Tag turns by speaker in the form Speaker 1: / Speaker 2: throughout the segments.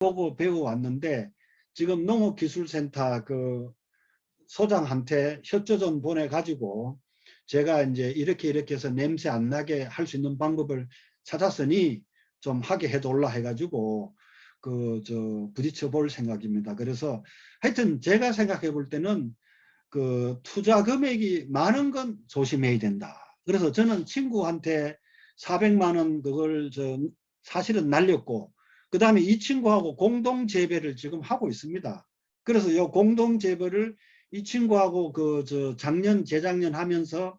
Speaker 1: 보고 배워왔는데 지금 농업기술센터 그 소장한테 협조전 보내가지고 제가 이제 이렇게 해서 냄새 안 나게 할 수 있는 방법을 찾았으니 좀 하게 해달라 해가지고 부딪혀 볼 생각입니다. 그래서 하여튼 제가 생각해 볼 때는 그 투자 금액이 많은 건 조심해야 된다. 그래서 저는 친구한테 400만 원 그걸 사실은 날렸고 그 다음에 이 친구하고 공동 재배를 지금 하고 있습니다. 그래서 이 공동 재배를 이 친구하고 작년 재작년 하면서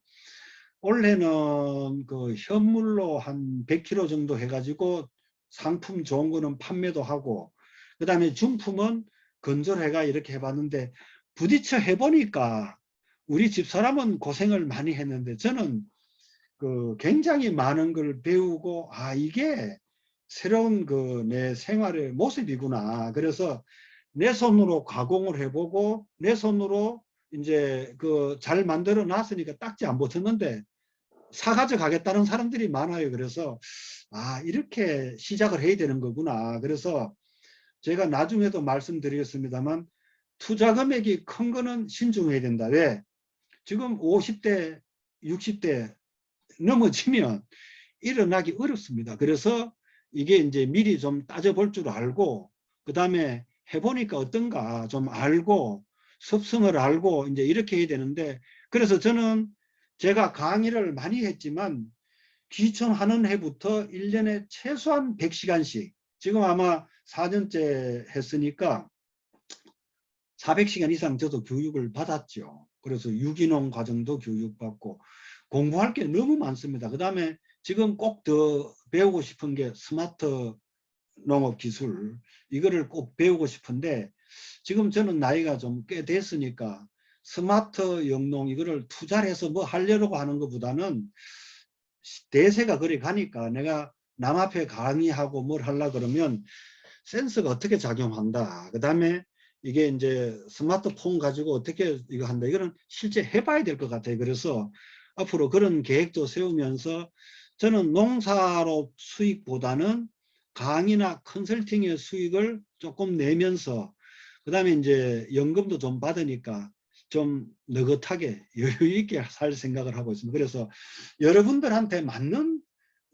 Speaker 1: 올해는 그 현물로 한 100kg 정도 해가지고 상품 좋은 거는 판매도 하고 그 다음에 중품은 건조해가 이렇게 해봤는데 부딪혀 해보니까 우리 집사람은 고생을 많이 했는데 저는 그 굉장히 많은 걸 배우고 이게 새로운 그 내 생활의 모습이구나. 그래서 내 손으로 가공을 해보고 내 손으로 이제 그 잘 만들어 놨으니까 딱지 안 붙었는데 사가져 가겠다는 사람들이 많아요. 그래서 이렇게 시작을 해야 되는 거구나. 그래서 제가 나중에도 말씀드리겠습니다만 투자 금액이 큰 거는 신중해야 된다. 왜? 지금 50대 60대 넘어지면 일어나기 어렵습니다. 그래서 이게 이제 미리 좀 따져볼 줄 알고 그 다음에 해보니까 어떤가 좀 알고 습성을 알고 이제 이렇게 해야 되는데 그래서 저는 제가 강의를 많이 했지만 귀촌하는 해부터 1년에 최소한 100시간씩 지금 아마 4년째 했으니까 400시간 이상 저도 교육을 받았죠. 그래서 유기농 과정도 교육받고 공부할 게 너무 많습니다. 그 다음에 지금 꼭 더 배우고 싶은 게 스마트 농업 기술 이거를 꼭 배우고 싶은데 지금 저는 나이가 좀 꽤 됐으니까 스마트 영농 이거를 투자를 해서 뭐 하려고 하는 것보다는 대세가 그리 가니까 내가 남 앞에 강의하고 뭘 하려 그러면 센서가 어떻게 작용한다. 그 다음에 이게 이제 스마트폰 가지고 어떻게 이거 한다. 이거는 실제 해봐야 될 것 같아요. 그래서 앞으로 그런 계획도 세우면서 저는 농사로 수익보다는 강의나 컨설팅의 수익을 조금 내면서 그 다음에 이제 연금도 좀 받으니까 좀 느긋하게 여유 있게 살 생각을 하고 있습니다. 그래서 여러분들한테 맞는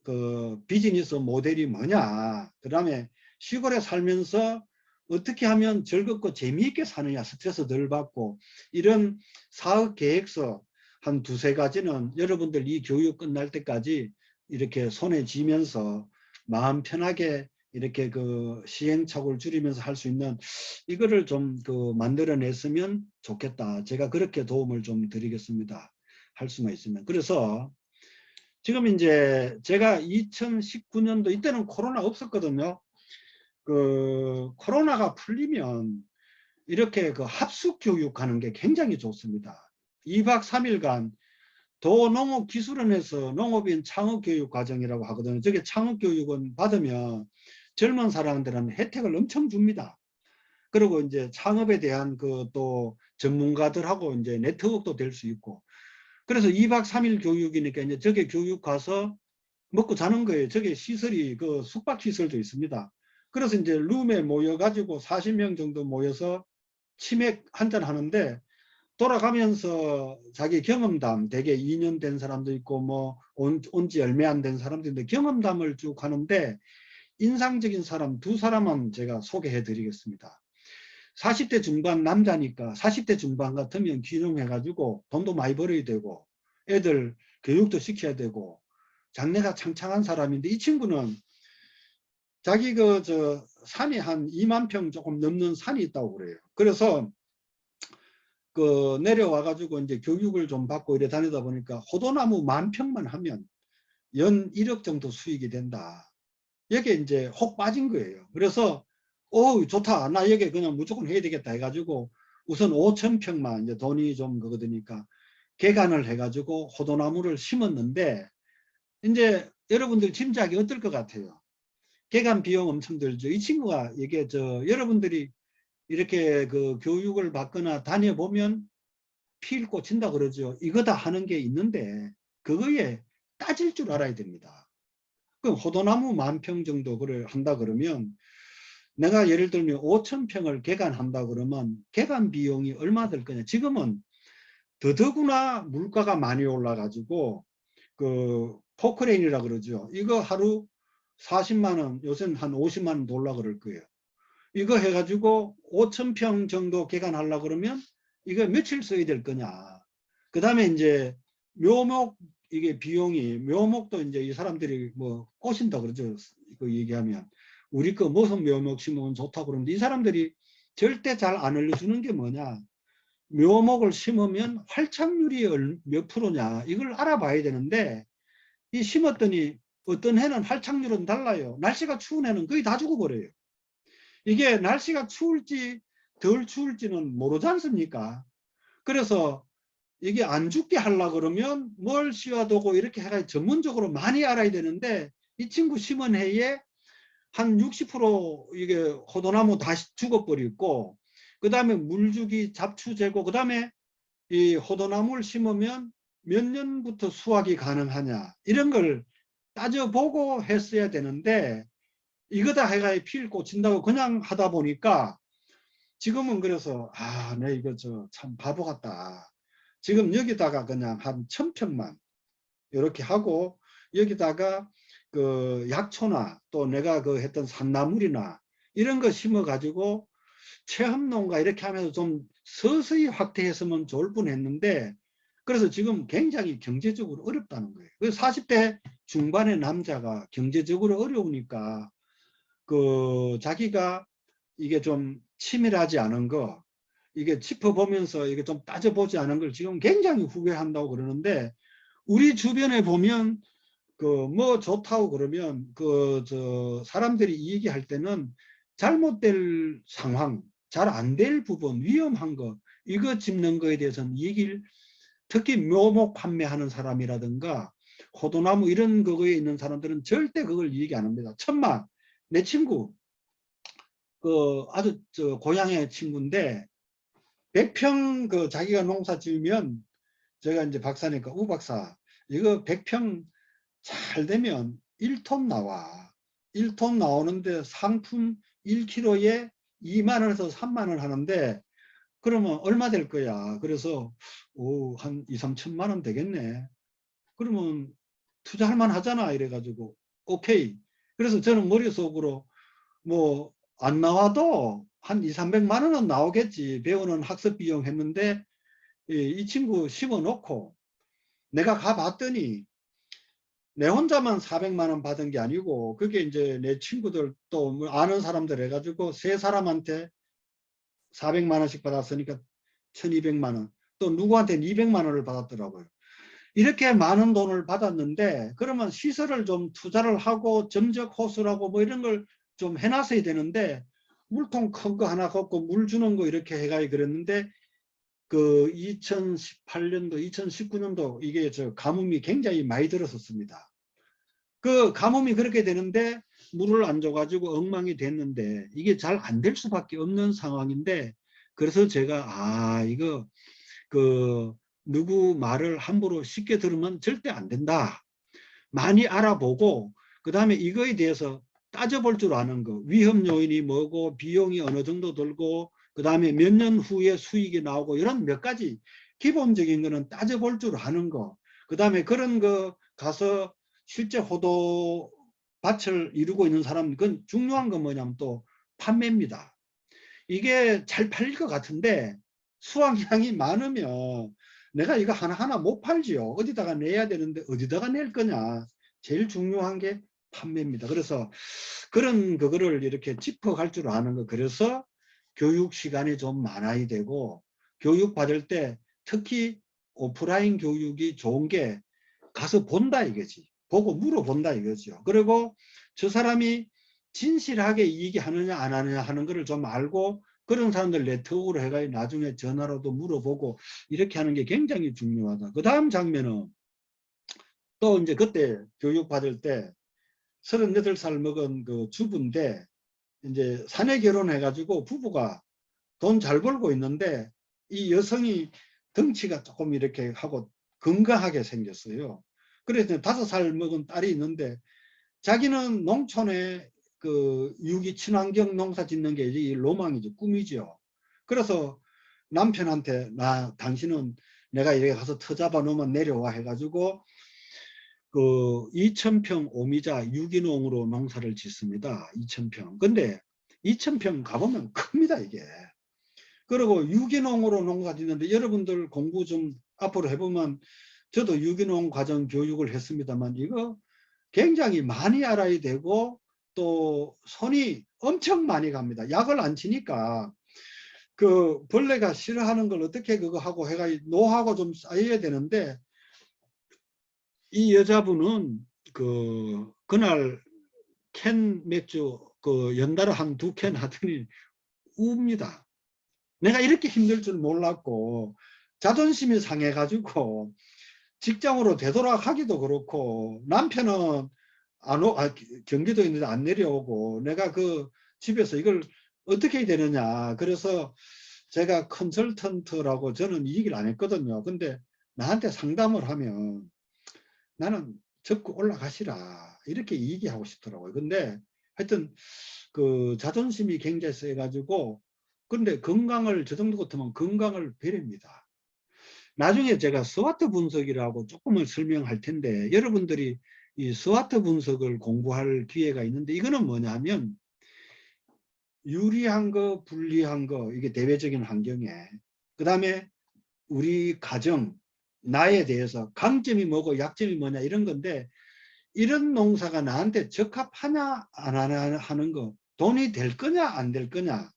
Speaker 1: 그 비즈니스 모델이 뭐냐, 그 다음에 시골에 살면서 어떻게 하면 즐겁고 재미있게 사느냐, 스트레스 덜 받고, 이런 사업 계획서 한 두세 가지는 여러분들 이 교육 끝날 때까지 이렇게 손에 쥐면서 마음 편하게 이렇게 그 시행착오를 줄이면서 할 수 있는 이거를 좀 만들어냈으면 좋겠다. 제가 그렇게 도움을 좀 드리겠습니다. 할 수만 있으면. 그래서 지금 이제 제가 2019년도 이때는 코로나 없었거든요. 그 코로나가 풀리면 이렇게 그 합숙 교육하는 게 굉장히 좋습니다. 2박 3일간 도농업기술원에서 농업인 창업교육 과정이라고 하거든요. 저게 창업교육은 받으면 젊은 사람들은 혜택을 엄청 줍니다. 그리고 이제 창업에 대한 그 또 전문가들하고 이제 네트워크도 될 수 있고. 그래서 2박 3일 교육이니까 이제 저게 교육 가서 먹고 자는 거예요. 저게 시설이 그 숙박 시설도 있습니다. 그래서 이제 룸에 모여가지고 40명 정도 모여서 치맥 한잔 하는데 돌아가면서 자기 경험담, 대개 2년 된 사람도 있고 뭐 온지 얼마 안 된 사람도 있는데 경험담을 쭉 하는데 인상적인 사람 두 사람은 제가 소개해 드리겠습니다. 40대 중반 남자니까 40대 중반 같으면 귀농해가지고 돈도 많이 벌어야 되고 애들 교육도 시켜야 되고 장래가 창창한 사람인데 이 친구는 자기 산이 한 2만 평 조금 넘는 산이 있다고 그래요. 그래서 그 내려와 가지고 이제 교육을 좀 받고 이래 다니다 보니까 호도나무 10,000평만 하면 연 1억 정도 수익이 된다. 여기에 이제 혹 빠진 거예요. 그래서 좋다. 나 여기 그냥 무조건 해야 되겠다 해가지고 우선 5,000평만 이제 돈이 좀 그거드니까 개간을 해가지고 호도나무를 심었는데 이제 여러분들 짐작이 어떨 것 같아요? 개간 비용 엄청 들죠. 이 친구가 이게 여러분들이 이렇게 그 교육을 받거나 다녀보면 피를 꽂힌다 그러죠. 이거다 하는 게 있는데 그거에 따질 줄 알아야 됩니다. 그럼 호도나무 10,000평 정도 그걸 한다 그러면 내가 예를 들면 5,000평을 개간한다 그러면 개간 비용이 얼마 들 거냐. 지금은 더더구나 물가가 많이 올라가지고 그 포크레인이라 그러죠. 이거 하루 40만 원, 요새는 한 50만 원 돌라 그럴 거예요. 이거 해가지고 5,000평 정도 개간하려고 그러면 이거 며칠 써야 될 거냐. 그 다음에 이제 묘목, 이게 비용이, 묘목도 이제 이 사람들이 뭐 꼬신다 그러죠. 그 얘기하면. 우리 거 무슨 묘목 심으면 좋다고 그러는데 이 사람들이 절대 잘 안 알려주는 게 뭐냐. 묘목을 심으면 활착률이 몇 프로냐. 이걸 알아봐야 되는데 이 심었더니 어떤 해는 활착률은 달라요. 날씨가 추운 해는 거의 다 죽어버려요. 이게 날씨가 추울지 덜 추울지는 모르지 않습니까? 그래서 이게 안 죽게 하려고 그러면 뭘 씌워두고 이렇게 해가 전문적으로 많이 알아야 되는데 이 친구 심은 해에 한 60% 이게 호도나무 다 죽어버리고 그 다음에 물주기, 잡초 제거, 그 다음에 이 호도나무를 심으면 몇 년부터 수확이 가능하냐 이런 걸 따져보고 했어야 되는데 이거다 해가 피를 꽂힌다고 그냥 하다 보니까 지금은 그래서 내 이거 참 바보 같다. 지금 여기다가 그냥 한 1,000평만 이렇게 하고 여기다가 그 약초나 또 내가 그 했던 산나물이나 이런 거 심어 가지고 체험농가 이렇게 하면서 좀 서서히 확대했으면 좋을 뻔했는데 그래서 지금 굉장히 경제적으로 어렵다는 거예요. 그래서 40대 중반의 남자가 경제적으로 어려우니까 그 자기가 이게 좀 치밀하지 않은 거 이게 짚어보면서 이게 좀 따져보지 않은 걸 지금 굉장히 후회한다고 그러는데 우리 주변에 보면 그 뭐 좋다고 그러면 그 저 사람들이 이 얘기할 때는 잘못될 상황, 잘 안 될 부분, 위험한 거 이거 짚는 거에 대해서는 얘기를 특히 묘목 판매하는 사람이라든가 호도나무 이런 거에 있는 사람들은 절대 그걸 얘기 안 합니다. 천만 내 친구 그 아주 고향의 친구인데 100평 그 자기가 농사 지으면 제가 이제 박사니까 우 박사 이거 100평 잘 되면 1톤 나와. 1톤 나오는데 상품 1kg에 2만 원에서 3만 원 하는데 그러면 얼마 될 거야. 그래서 한 2, 3천만 원 되겠네. 그러면 투자할 만 하잖아. 이래가지고 오케이. 그래서 저는 머릿속으로 뭐 안 나와도 한 2, 300만 원은 나오겠지. 배우는 학습 비용 했는데 이 친구 심어 놓고 내가 가봤더니 내 혼자만 400만 원 받은 게 아니고 그게 이제 내 친구들 또 아는 사람들 해가지고 세 사람한테 400만 원씩 받았으니까 1200만 원 또 누구한테는 200만 원을 받았더라고요. 이렇게 많은 돈을 받았는데 그러면 시설을 좀 투자를 하고 점적 호수라고 뭐 이런 걸 좀 해놨어야 되는데 물통 큰 거 하나 갖고 물 주는 거 이렇게 해가 그랬는데 그 2018년도 2019년도 이게 가뭄이 굉장히 많이 들었었습니다. 그 가뭄이 그렇게 되는데 물을 안 줘가지고 엉망이 됐는데 이게 잘 안 될 수밖에 없는 상황인데 그래서 제가 이거 그 누구 말을 함부로 쉽게 들으면 절대 안 된다. 많이 알아보고 그 다음에 이거에 대해서 따져볼 줄 아는 거 위험 요인이 뭐고 비용이 어느 정도 들고 그 다음에 몇 년 후에 수익이 나오고 이런 몇 가지 기본적인 거는 따져볼 줄 아는 거그 다음에 그런 거 가서 실제 호도 밭을 이루고 있는 사람 그건 중요한 건 뭐냐면 또 판매입니다. 이게 잘 팔릴 것 같은데 수확량이 많으면 내가 이거 하나하나 못 팔지요. 어디다가 내야 되는데 어디다가 낼 거냐. 제일 중요한 게 판매입니다. 그래서 그런 그거를 이렇게 짚어갈 줄 아는 거. 그래서 교육 시간이 좀 많아야 되고 교육 받을 때 특히 오프라인 교육이 좋은 게 가서 본다 이거지. 보고 물어본다 이거죠. 그리고 저 사람이 진실하게 얘기하느냐 안 하느냐 하는 거를 좀 알고 그런 사람들 네트워크로 해가 나중에 전화로도 물어보고 이렇게 하는 게 굉장히 중요하다. 그 다음 장면은 또 이제 그때 교육 받을 때 38살 먹은 그 주부인데 이제 사내 결혼해가지고 부부가 돈 잘 벌고 있는데 이 여성이 덩치가 조금 이렇게 하고 건강하게 생겼어요. 그래서 5살 먹은 딸이 있는데 자기는 농촌에 그 유기 친환경 농사 짓는 게 이 로망이죠. 꿈이죠. 그래서 남편한테 당신은 내가 이렇게 가서 터 잡아 놓으면 내려와 해가지고 그 2,000평 오미자 유기농으로 농사를 짓습니다. 2,000평. 근데 2,000평 가보면 큽니다, 이게. 그리고 유기농으로 농사 짓는데 여러분들 공부 좀 앞으로 해보면 저도 유기농 과정 교육을 했습니다만 이거 굉장히 많이 알아야 되고 또 손이 엄청 많이 갑니다. 약을 안 치니까 그 벌레가 싫어하는 걸 어떻게 그거 하고 해가 노하고 좀 쌓여야 되는데 이 여자분은 그날 캔 맥주 그 연달아 한 2캔 하더니 웁니다. 내가 이렇게 힘들 줄 몰랐고 자존심이 상해가지고 직장으로 되돌아가기도 그렇고 남편은 경기도 있는데 안 내려오고 내가 그 집에서 이걸 어떻게 해야 되느냐. 그래서 제가 컨설턴트라고 저는 이 얘기를 안 했거든요. 근데 나한테 상담을 하면 나는 적극 올라가시라 이렇게 얘기하고 싶더라고요. 근데 하여튼 그 자존심이 굉장히 세가지고 근데 건강을 저 정도 같으면 건강을 베립니다. 나중에 제가 스와트 분석이라고 조금은 설명할 텐데 여러분들이 이 스와트 분석을 공부할 기회가 있는데 이거는 뭐냐면 유리한 거 불리한 거 이게 대외적인 환경에 그 다음에 우리 가정 나에 대해서 강점이 뭐고 약점이 뭐냐 이런 건데 이런 농사가 나한테 적합하냐 안 하는 거 돈이 될 거냐 안 될 거냐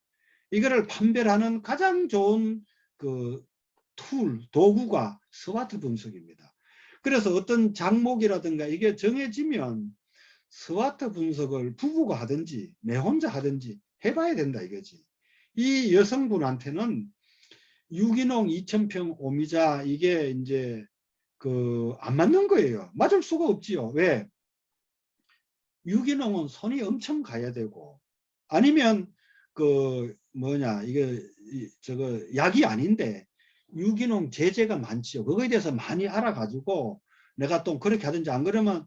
Speaker 1: 이거를 판별하는 가장 좋은 그 도구가 스와트 분석입니다. 그래서 어떤 장목이라든가 이게 정해지면 스와트 분석을 부부가 하든지 내 혼자 하든지 해봐야 된다 이거지. 이 여성분한테는 유기농 2,000평 오미자 이게 이제 안 맞는 거예요. 맞을 수가 없지요. 왜? 유기농은 손이 엄청 가야 되고 아니면 이게 저거 약이 아닌데 유기농 제재가 많지요. 그거에 대해서 많이 알아가지고 내가 또 그렇게 하든지 안 그러면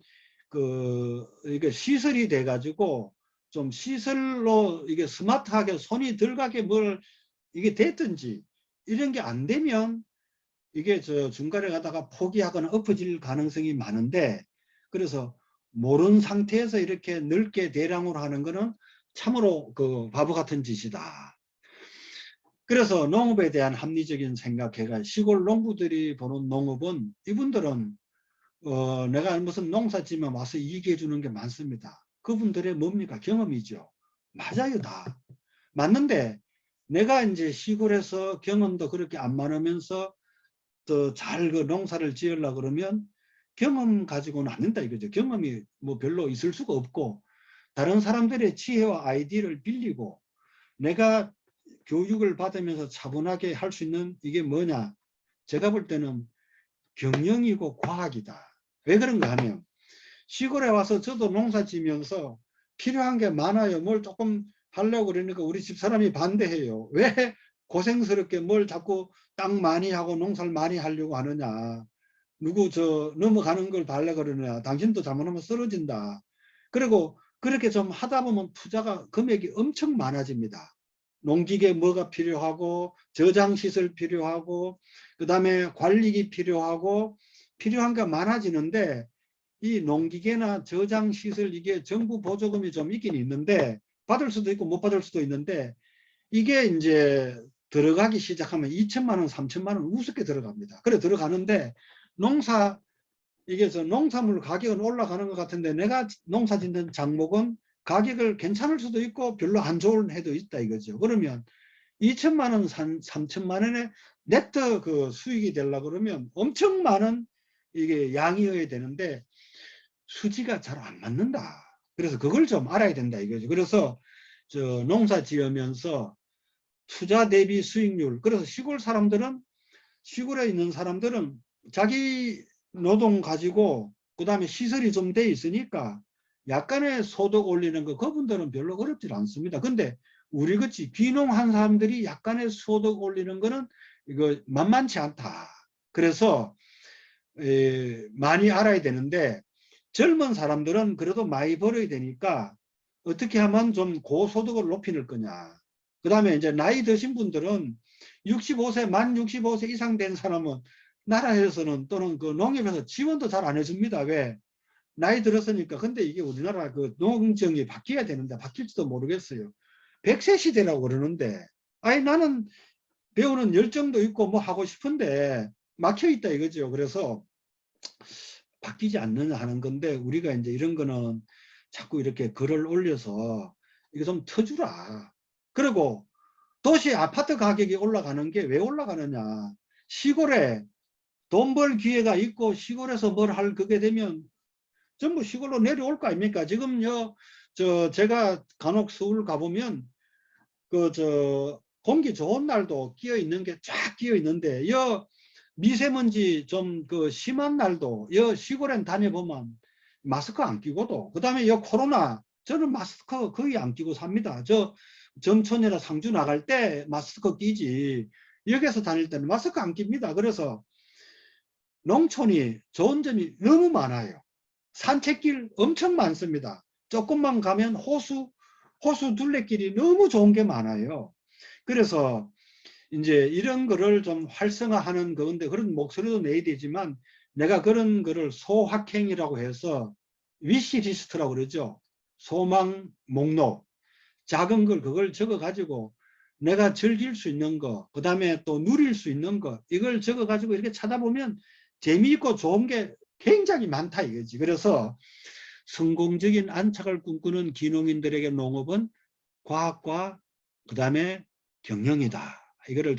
Speaker 1: 이게 시설이 돼 가지고 좀 시설로 이게 스마트하게 손이 들어가게 이게 됐든지 이런 게 안 되면 이게 중간에 가다가 포기하거나 엎어질 가능성이 많은데 그래서 모르는 상태에서 이렇게 넓게 대량으로 하는 거는 참으로 바보 같은 짓이다. 그래서 농업에 대한 합리적인 생각해가 시골 농부들이 보는 농업은 이분들은 내가 무슨 농사 지면 와서 얘기해 주는 게 많습니다. 그분들의 뭡니까? 경험이죠. 맞아요, 다. 맞는데 내가 이제 시골에서 경험도 그렇게 안 많으면서 더 잘 농사를 지으려고 그러면 경험 가지고는 안 된다 이거죠. 경험이 뭐 별로 있을 수가 없고 다른 사람들의 지혜와 아이디어를 빌리고 내가 교육을 받으면서 차분하게 할 수 있는 이게 뭐냐. 제가 볼 때는 경영이고 과학이다. 왜 그런가 하면 시골에 와서 저도 농사 지면서 필요한 게 많아요. 뭘 조금 하려고 그러니까 우리 집사람이 반대해요. 왜 고생스럽게 뭘 자꾸 땅 많이 하고 농사를 많이 하려고 하느냐. 누구 넘어가는 걸 달라 그러느냐. 당신도 잘못하면 쓰러진다. 그리고 그렇게 좀 하다 보면 투자가 금액이 엄청 많아집니다. 농기계 뭐가 필요하고 저장시설 필요하고 그 다음에 관리기 필요하고 필요한 게 많아지는데 이 농기계나 저장시설 이게 정부 보조금이 좀 있긴 있는데 받을 수도 있고 못 받을 수도 있는데 이게 이제 들어가기 시작하면 2천만 원, 3천만 원 우습게 들어갑니다. 그래 들어가는데 이게 농산물 가격은 올라가는 것 같은데 내가 농사 짓는 작목은 가격을 괜찮을 수도 있고 별로 안 좋은 해도 있다 이거죠. 그러면 2천만 원, 3천만 원의 네트 수익이 되려고 그러면 엄청 많은 이게 양이어야 되는데 수지가 잘 안 맞는다. 그래서 그걸 좀 알아야 된다 이거죠. 그래서 농사 지으면서 투자 대비 수익률. 그래서 시골에 있는 사람들은 자기 노동 가지고 그다음에 시설이 좀 돼 있으니까 약간의 소득 올리는 거 그분들은 별로 어렵지 않습니다. 근데 우리 같이 귀농한 사람들이 약간의 소득 올리는 거는 이거 만만치 않다. 그래서 많이 알아야 되는데 젊은 사람들은 그래도 많이 벌어야 되니까 어떻게 하면 좀 고소득을 높이는 거냐. 그 다음에 이제 나이 드신 분들은 65세, 만 65세 이상 된 사람은 나라에서는 또는 그 농협에서 지원도 잘 안 해줍니다. 왜? 나이 들었으니까. 근데 이게 우리나라 그 농정이 바뀌어야 되는데 바뀔지도 모르겠어요. 100세 시대라고 그러는데, 아니 나는 배우는 열정도 있고 뭐 하고 싶은데 막혀 있다 이거죠. 그래서 바뀌지 않느냐 하는 건데, 우리가 이제 이런 거는 자꾸 이렇게 글을 올려서 이거 좀 터주라. 그리고 도시 아파트 가격이 올라가는 게 왜 올라가느냐. 시골에 돈 벌 기회가 있고 시골에서 뭘 할 그게 되면 전부 시골로 내려올 거 아닙니까? 지금요, 제가 간혹 서울 가보면 공기 좋은 날도 끼어 있는 게 쫙 끼어 있는데, 미세먼지 좀 심한 날도 시골엔 다녀보면 마스크 안 끼고도, 그 다음에 코로나, 저는 마스크 거의 안 끼고 삽니다. 정촌이나 상주 나갈 때 마스크 끼지, 여기서 다닐 때는 마스크 안 낍니다. 그래서 농촌이 좋은 점이 너무 많아요. 산책길 엄청 많습니다. 조금만 가면 호수 둘레길이 너무 좋은 게 많아요. 그래서 이제 이런 거를 좀 활성화하는 건데, 그런 목소리도 내야 되지만, 내가 그런 거를 소확행이라고 해서 위시리스트라고 그러죠. 소망 목록. 작은 걸 그걸 적어 가지고 내가 즐길 수 있는 거, 그 다음에 또 누릴 수 있는 거, 이걸 적어 가지고 이렇게 찾아보면 재미있고 좋은 게 굉장히 많다 이거지. 그래서 성공적인 안착을 꿈꾸는 기농인들에게 농업은 과학과 그 다음에 경영이다. 이거를